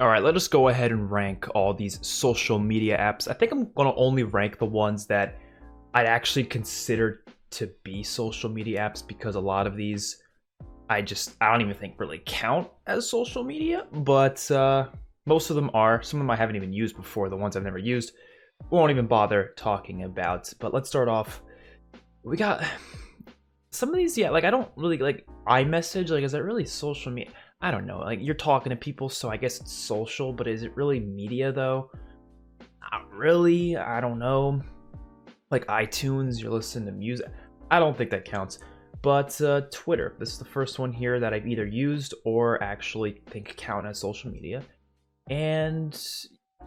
All right, let us go ahead and rank all these social media apps. I think I'm gonna only rank the ones that I'd actually consider to be social media apps because a lot of these I don't even think really count as social media, but most of them are. Some of them I haven't even used before. The ones I've never used, we won't even bother talking about. But let's start off. We got some of these, yeah. Like I don't really like iMessage. Like, is that really social media? I don't know. Like you're talking to people, so I guess it's social. But is it really media though? Not really. I don't know. Like iTunes, you're listening to music. I don't think that counts. But Twitter, this is the first one here that I've either used or actually think count as social media. And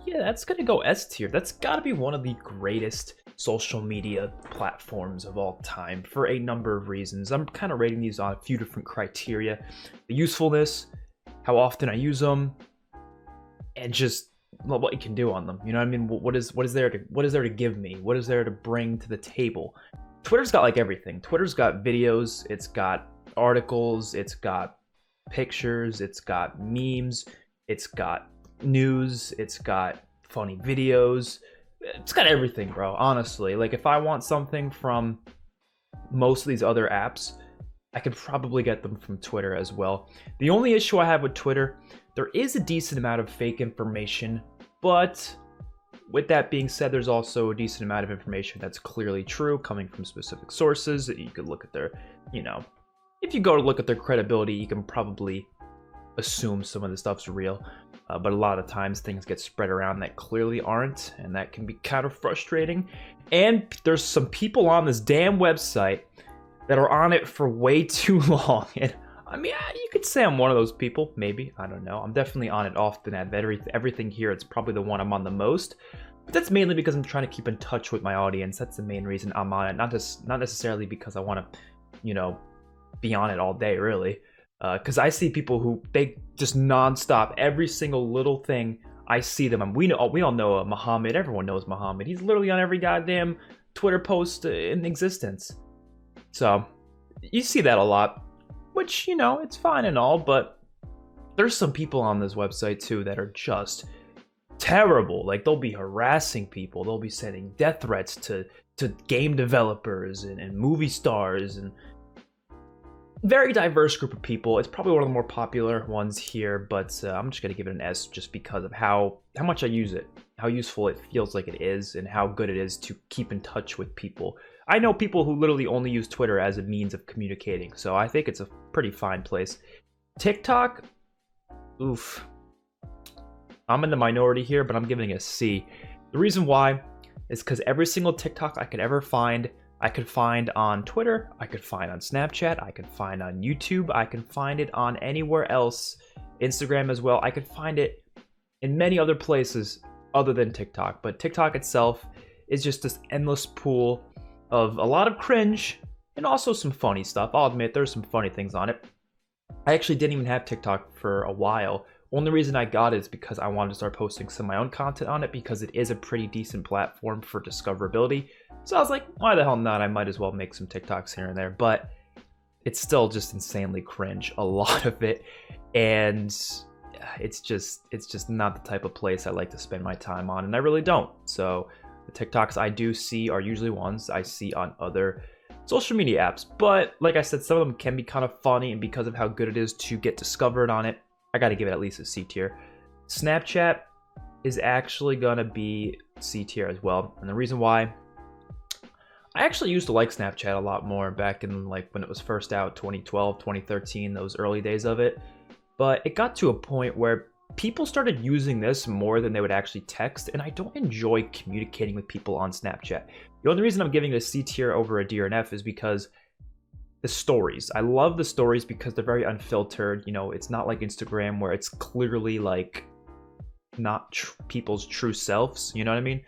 yeah, that's gonna go S tier. That's gotta be one of the greatest social media platforms of all time for a number of reasons. I'm kind of rating these on a few different criteria: the usefulness, how often I use them, and just what you can do on them. You know what I mean? What is there to give me? What is there to bring to the table? Twitter's got like everything. Twitter's got videos, it's got articles, it's got pictures, it's got memes, it's got news, it's got funny videos. It's got everything, bro, honestly. Like if I want something from most of these other apps, I could probably get them from Twitter as well. The only issue I have with Twitter, there is a decent amount of fake information, but with that being said, there's also a decent amount of information that's clearly true, coming from specific sources. You could look at their, if you go to look at their credibility, you can probably assume some of the stuff's real. But a lot of times things get spread around that clearly aren't, and that can be kind of frustrating. And there's some people on this damn website that are on it for way too long. And I mean, you could say I'm one of those people, maybe. I don't know. I'm definitely on it often. At everything here, it's probably the one I'm on the most. But that's mainly because I'm trying to keep in touch with my audience. That's the main reason I'm on it. Not necessarily because I want to, be on it all day, really. Because I see people who, they just nonstop, every single little thing, I see them. And we all know Muhammad. Everyone knows Muhammad. He's literally on every goddamn Twitter post in existence. So, you see that a lot. Which, it's fine and all, but there's some people on this website too that are just terrible. Like they'll be harassing people. They'll be sending death threats to game developers and movie stars, and very diverse group of people. It's probably one of the more popular ones here, but I'm just gonna give it an S just because of how much I use it, how useful it feels like it is, and how good it is to keep in touch with people. I know people who literally only use Twitter as a means of communicating, so I think it's a pretty fine place. TikTok, oof. I'm in the minority here, but I'm giving it a C. The reason why is because every single TikTok I could ever find, I could find on Twitter, I could find on Snapchat, I could find on YouTube, I can find it on anywhere else, Instagram as well. I could find it in many other places other than TikTok, but TikTok itself is just this endless pool of a lot of cringe and also some funny stuff. I'll admit there's some funny things on it. I actually didn't even have TikTok for a while. Only reason I got it is because I wanted to start posting some of my own content on it, because it is a pretty decent platform for discoverability. So I was like, why the hell not? I might as well make some TikToks here and there. But it's still just insanely cringe, a lot of it. And it's just not the type of place I like to spend my time on, and I really don't. So the TikToks I do see are usually ones I see on other social media apps. But like I said, some of them can be kind of funny, and because of how good it is to get discovered on it, I gotta give it at least a C tier. Snapchat is actually gonna be C tier as well. And the reason why, I actually used to like Snapchat a lot more back in like when it was first out, 2012, 2013, those early days of it. But it got to a point where people started using this more than they would actually text, and I don't enjoy communicating with people on Snapchat. The only reason I'm giving it a C tier over a D or an F is because the stories. I love the stories because they're very unfiltered. It's not like Instagram where it's clearly like not people's true selves. You know what I mean?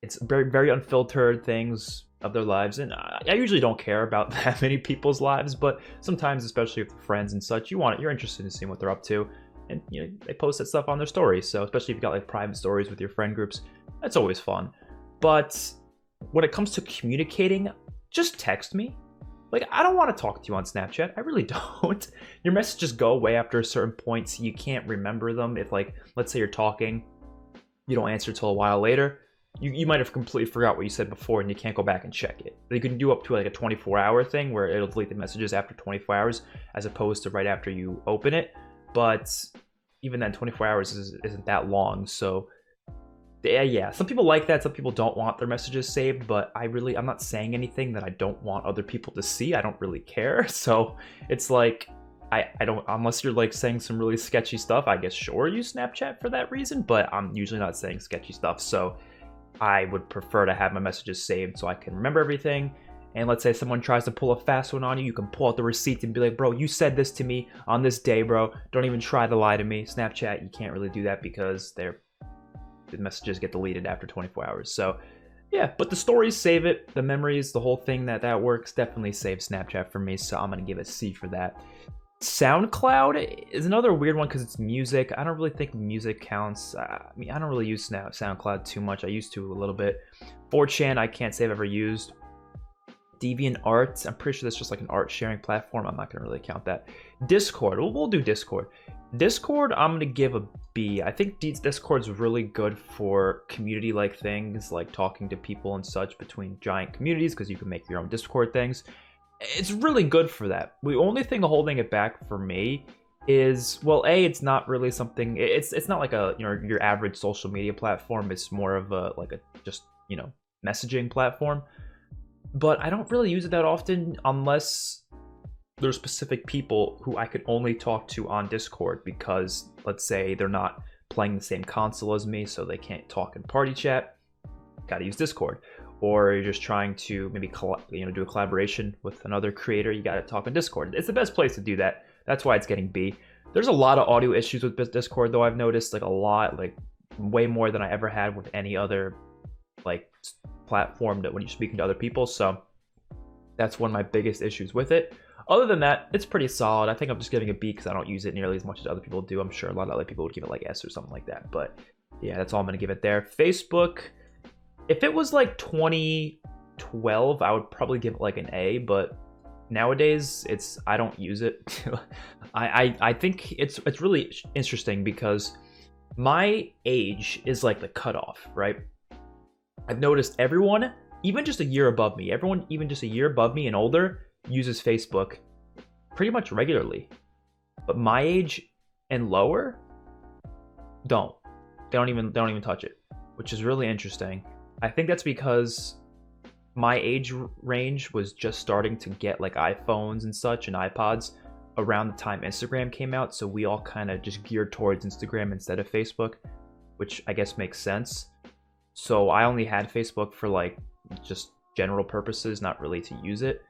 It's very, very unfiltered things of their lives, and I usually don't care about that many people's lives, but sometimes, especially with friends and such, you're interested in seeing what they're up to. And they post that stuff on their stories. So especially if you got like private stories with your friend groups, that's always fun. But when it comes to communicating, just text me. Like, I don't want to talk to you on Snapchat. I really don't. Your messages go away after a certain point, so you can't remember them. If, like, let's say you're talking, you don't answer till a while later, you might have completely forgot what you said before and you can't go back and check it. You can do up to like a 24-hour thing where it'll delete the messages after 24 hours as opposed to right after you open it. But even then, 24 hours isn't that long. So yeah, some people like that. Some people don't want their messages saved, but I'm not saying anything that I don't want other people to see. I don't really care. So it's like, I don't, unless you're like saying some really sketchy stuff, I guess sure, use Snapchat for that reason, but I'm usually not saying sketchy stuff. So I would prefer to have my messages saved so I can remember everything. And let's say someone tries to pull a fast one on you, you can pull out the receipt and be like, bro, you said this to me on this day, bro. Don't even try to lie to me. Snapchat, you can't really do that because the messages get deleted after 24 hours. So yeah, but the stories save it. The memories, the whole thing that works definitely saves Snapchat for me. So I'm going to give it a C for that. SoundCloud is another weird one because it's music. I don't really think music counts. I mean, I don't really use SoundCloud too much. I used to a little bit. 4chan, I can't say I've ever used. DeviantArt, I'm pretty sure that's just like an art sharing platform. I'm not going to really count that. Discord, we'll do Discord. Discord, I'm going to give a B. I think Discord's really good for community-like things, like talking to people and such between giant communities, because you can make your own Discord things. It's really good for that. The only thing holding it back for me is, well, it's not really something. It's not like a your average social media platform. It's more of a just messaging platform. But I don't really use it that often unless there's specific people who I could only talk to on Discord because, let's say, they're not playing the same console as me, so they can't talk in party chat. Got to use Discord. Or you're just trying to maybe do a collaboration with another creator, you got to talk on Discord. It's the best place to do that. That's why it's getting B. There's a lot of audio issues with Discord, though. I've noticed a lot, way more than I ever had with any other platform that when you're speaking to other people. So that's one of my biggest issues with it. Other than that, it's pretty solid. I think I'm just giving a B because I don't use it nearly as much as other people do. I'm sure a lot of other people would give it S or something like that. But yeah, that's all I'm going to give it there. Facebook, if it was 2012, I would probably give it an A, but nowadays I don't use it. I think it's really interesting because my age is the cutoff, right? I've noticed everyone, even just a year above me, and older uses Facebook pretty much regularly. But my age and lower don't. They don't even touch it, which is really interesting. I think that's because my age range was just starting to get iPhones and such and iPods around the time Instagram came out, so we all kind of just geared towards Instagram instead of Facebook, which I guess makes sense. So I only had Facebook for just general purposes, not really to use it.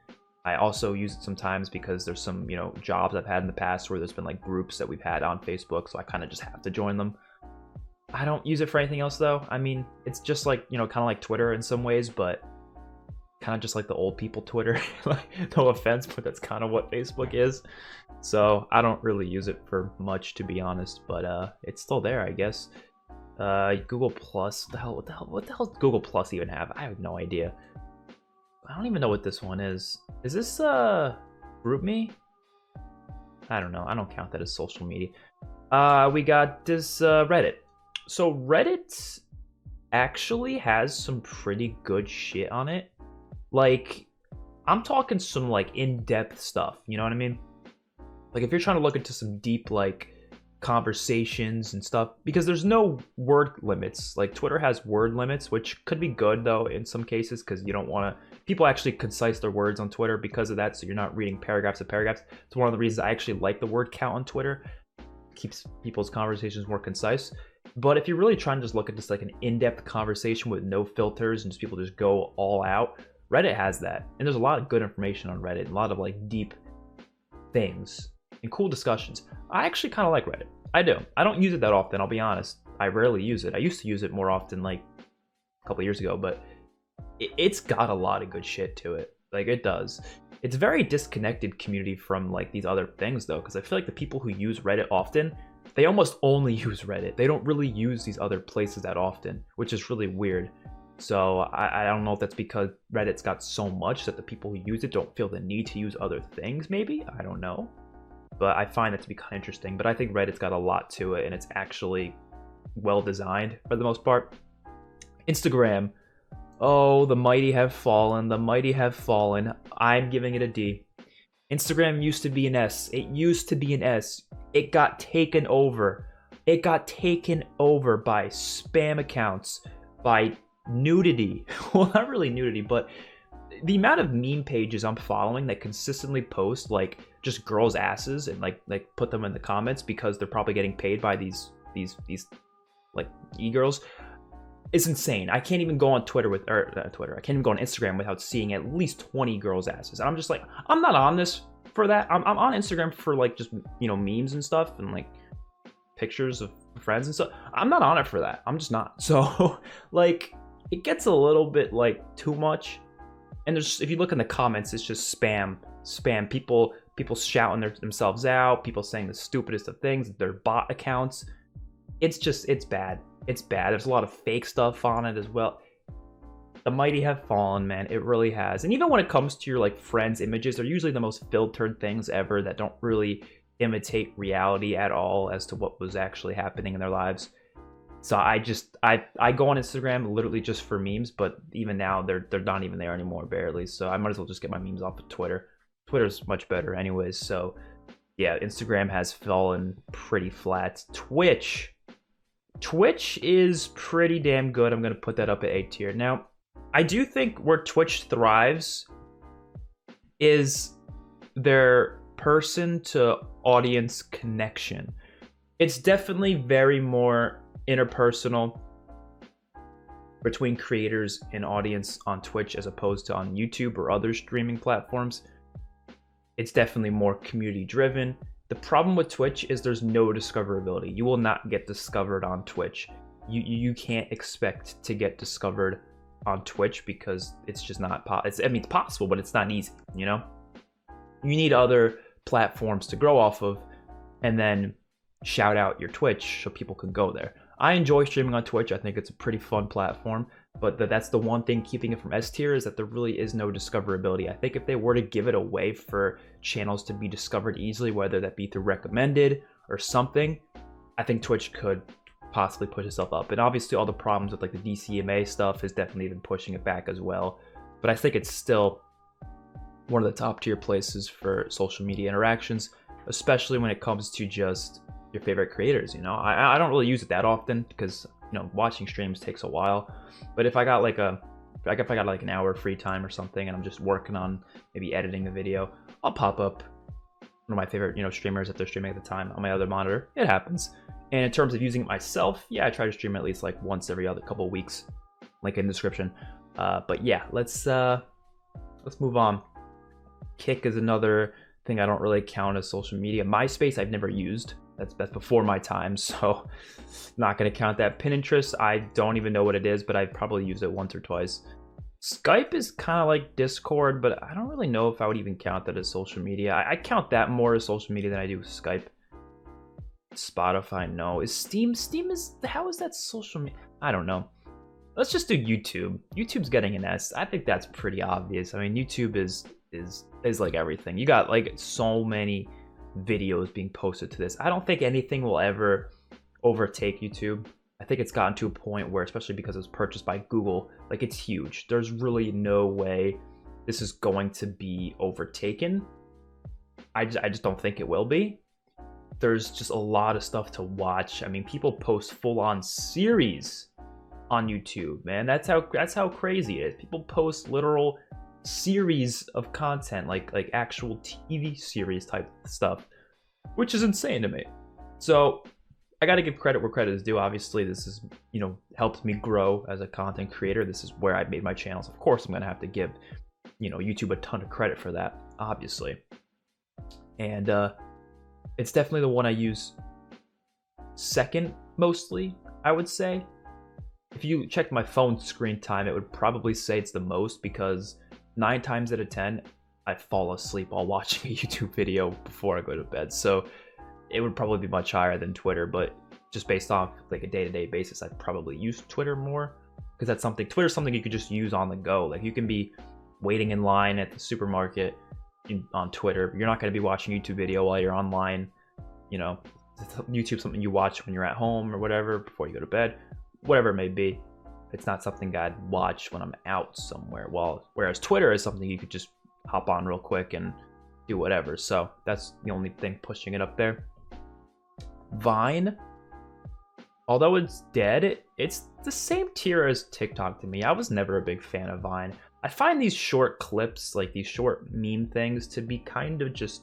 I also use it sometimes because there's some jobs I've had in the past where there's been groups that we've had on Facebook, so I kind of just have to join them. I don't use it for anything else though. I mean, it's just kind of like Twitter in some ways, but kind of just like the old people Twitter. No offense, but that's kind of what Facebook is. So I don't really use it for much, to be honest, but it's still there, I guess. Google Plus, what the hell does Google Plus even have? I have no idea. I don't even know what this one is. Is this GroupMe? I don't know. I don't count that as social media. We got this Reddit. So Reddit actually has some pretty good shit on it. I'm talking some in-depth stuff, you know what I mean? If you're trying to look into some deep conversations and stuff, because there's no word limits. Twitter has word limits, which could be good though in some cases, because you don't want to, people actually concise their words on Twitter because of that, so you're not reading paragraphs of paragraphs. It's one of the reasons I actually like the word count on Twitter. It keeps people's conversations more concise. But if you're really trying to just look at just an in-depth conversation with no filters and just people just go all out, Reddit has that. And there's a lot of good information on Reddit, a lot of deep things and cool discussions. I actually kind of like Reddit. I do. I don't use it that often, I'll be honest. I rarely use it. I used to use it more often a couple years ago, but it's got a lot of good shit to it. It does. It's a very disconnected community from these other things though, because I feel the people who use Reddit often, they almost only use Reddit. They don't really use these other places that often, which is really weird. So I don't know if that's because Reddit's got so much that the people who use it don't feel the need to use other things, maybe? I don't know. But I find that to be kind of interesting. But I think Reddit's got a lot to it, and it's actually well designed for the most part. Instagram. Oh, the mighty have fallen. The mighty have fallen. I'm giving it a D. Instagram used to be an S. It used to be an S. It got taken over. It got taken over by spam accounts, by nudity. Well, not really nudity, but the amount of meme pages I'm following that consistently post like just girls' asses and like put them in the comments because they're probably getting paid by these like e-girls is insane. I can't even go on Twitter Twitter. I can't even go on Instagram without seeing at least 20 girls' asses. And I'm just like, I'm not on this for that. I'm on Instagram for like just, you know, memes and stuff and like pictures of friends and stuff. I'm not on it for that. I'm just not. So like it gets a little bit like too much. And there's, if you look in the comments, it's just spam. People shouting themselves out, people saying the stupidest of things, their bot accounts. It's bad. It's bad. There's a lot of fake stuff on it as well. The mighty have fallen, man. It really has. And even when it comes to your like friends' images, they're usually the most filtered things ever that don't really imitate reality at all as to what was actually happening in their lives. So I go on Instagram literally just for memes, but even now they're not even there anymore, barely. So I might as well just get my memes off of Twitter. Twitter's much better anyways. So yeah, Instagram has fallen pretty flat. Twitch is pretty damn good. I'm gonna put that up at A tier. Now, I do think where Twitch thrives is their person to audience connection. It's definitely very more interpersonal between creators and audience on Twitch as opposed to on YouTube or other streaming platforms. It's definitely more community driven. The problem with Twitch is there's no discoverability. You will not get discovered on Twitch. You can't expect to get discovered on Twitch because it's just not I mean, it's possible, but it's not easy, you know? You need other platforms to grow off of and then shout out your Twitch so people can go there. I enjoy streaming on Twitch. I think it's a pretty fun platform, but that's the one thing keeping it from S tier is that there really is no discoverability. I think if they were to give it away for channels to be discovered easily, whether that be through recommended or something, I think Twitch could possibly push itself up. And obviously all the problems with like the DCMA stuff has definitely been pushing it back as well. But I think it's still one of the top tier places for social media interactions, especially when it comes to just your favorite creators. You know, I don't really use it that often because, you know, watching streams takes a while. But if I got like if I got like an hour of free time or something and I'm just working on maybe editing the video, I'll pop up one of my favorite, you know, streamers if they're streaming at the time on my other monitor. It happens. And in terms of using it myself, yeah, I try to stream at least like once every other couple of weeks, link in the description. But yeah, let's move on. Kick is another thing I don't really count as social media. MySpace I've never used. That's before my time, so not gonna count that. Pinterest, I don't even know what it is, but I've probably used it once or twice. Skype is kind of like Discord, but I don't really know if I would even count that as social media. I count that more as social media than I do Skype. Spotify, no. Is Steam is, how is that social media? I don't know. Let's just do YouTube. YouTube's getting an S. I think that's pretty obvious. I mean, YouTube is like everything. You got like so many videos being posted to this. I don't think anything will ever overtake YouTube. I think it's gotten to a point where, especially because it was purchased by Google, like it's huge. There's really no way this is going to be overtaken. I just don't think it will be. There's just a lot of stuff to watch. I mean, people post full-on series on YouTube, man. That's how crazy it is. People post literal series of content, like actual TV series type stuff, which is insane to me. So I got to give credit where credit is due. Obviously, this is, you know, helped me grow as a content creator. This is where I made my channels. Of course, I'm gonna have to give, you know, YouTube a ton of credit for that, obviously. And it's definitely the one I use second mostly, I would say. If you check my phone screen time, it would probably say it's the most, because 9 times out of 10, I fall asleep while watching a YouTube video before I go to bed. So it would probably be much higher than Twitter, but just based off like a day-to-day basis, I'd probably use Twitter more. because that's something, Twitter's something you could just use on the go. Like you can be waiting in line at the supermarket on Twitter. You're not going to be watching a YouTube video while you're online. You know, YouTube's something you watch when you're at home or whatever, before you go to bed, whatever it may be. It's not something I'd watch when I'm out somewhere. Whereas Twitter is something you could just hop on real quick and do whatever. So that's the only thing pushing it up there. Vine, although it's dead, it's the same tier as TikTok to me. I was never a big fan of Vine. I find these short clips, like these short meme things, to be kind of just,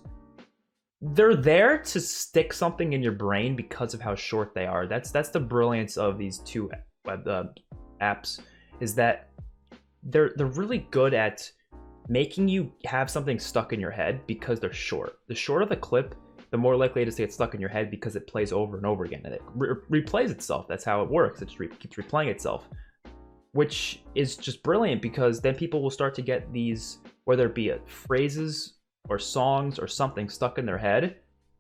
they're there to stick something in your brain because of how short they are. That's the brilliance of these two apps, is that they're really good at making you have something stuck in your head because they're short. The shorter the clip, the more likely it is to get stuck in your head because it plays over and over again, and it replays itself. That's how it works. It just keeps replaying itself, which is just brilliant, because then people will start to get these, whether it be phrases or songs or something stuck in their head,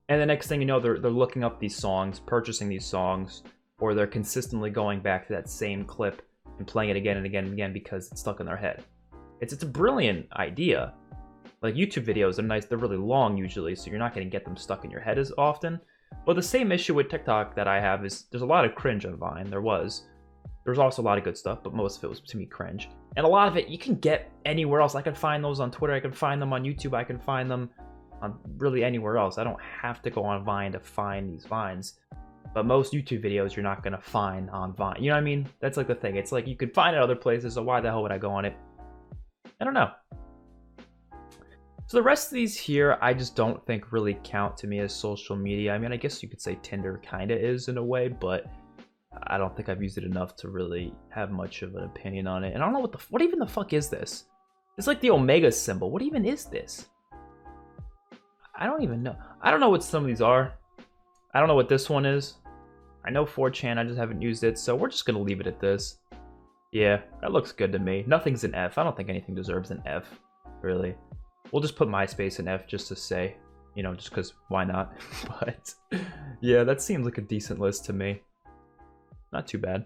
and the next thing you know, they're looking up these songs, purchasing these songs, or they're consistently going back to that same clip and playing it again and again and again because it's stuck in their head. It's a brilliant idea. Like YouTube videos are nice, they're really long usually, so you're not going to get them stuck in your head as often. But the same issue with TikTok that I have is there's a lot of cringe on Vine. There was also a lot of good stuff, but most of it was to me cringe. And a lot of it you can get anywhere else. I can find those on Twitter, I can find them on YouTube, I can find them on really anywhere else. I don't have to go on Vine to find these Vines. But most YouTube videos you're not going to find on Vine. You know what I mean? That's like the thing. It's like you could find it other places, so why the hell would I go on it? I don't know. So the rest of these here, I just don't think really count to me as social media. I mean, I guess you could say Tinder kind of is in a way, but I don't think I've used it enough to really have much of an opinion on it. And I don't know what even the fuck is this? It's like the Omega symbol. What even is this? I don't even know. I don't know what some of these are. I don't know what this one is. I know 4chan, I just haven't used it, so we're just gonna leave it at this. Yeah, that looks good to me. Nothing's an F. I don't think anything deserves an F, really. We'll just put MySpace in F just to say, you know, just because why not? But yeah, that seems like a decent list to me. Not too bad.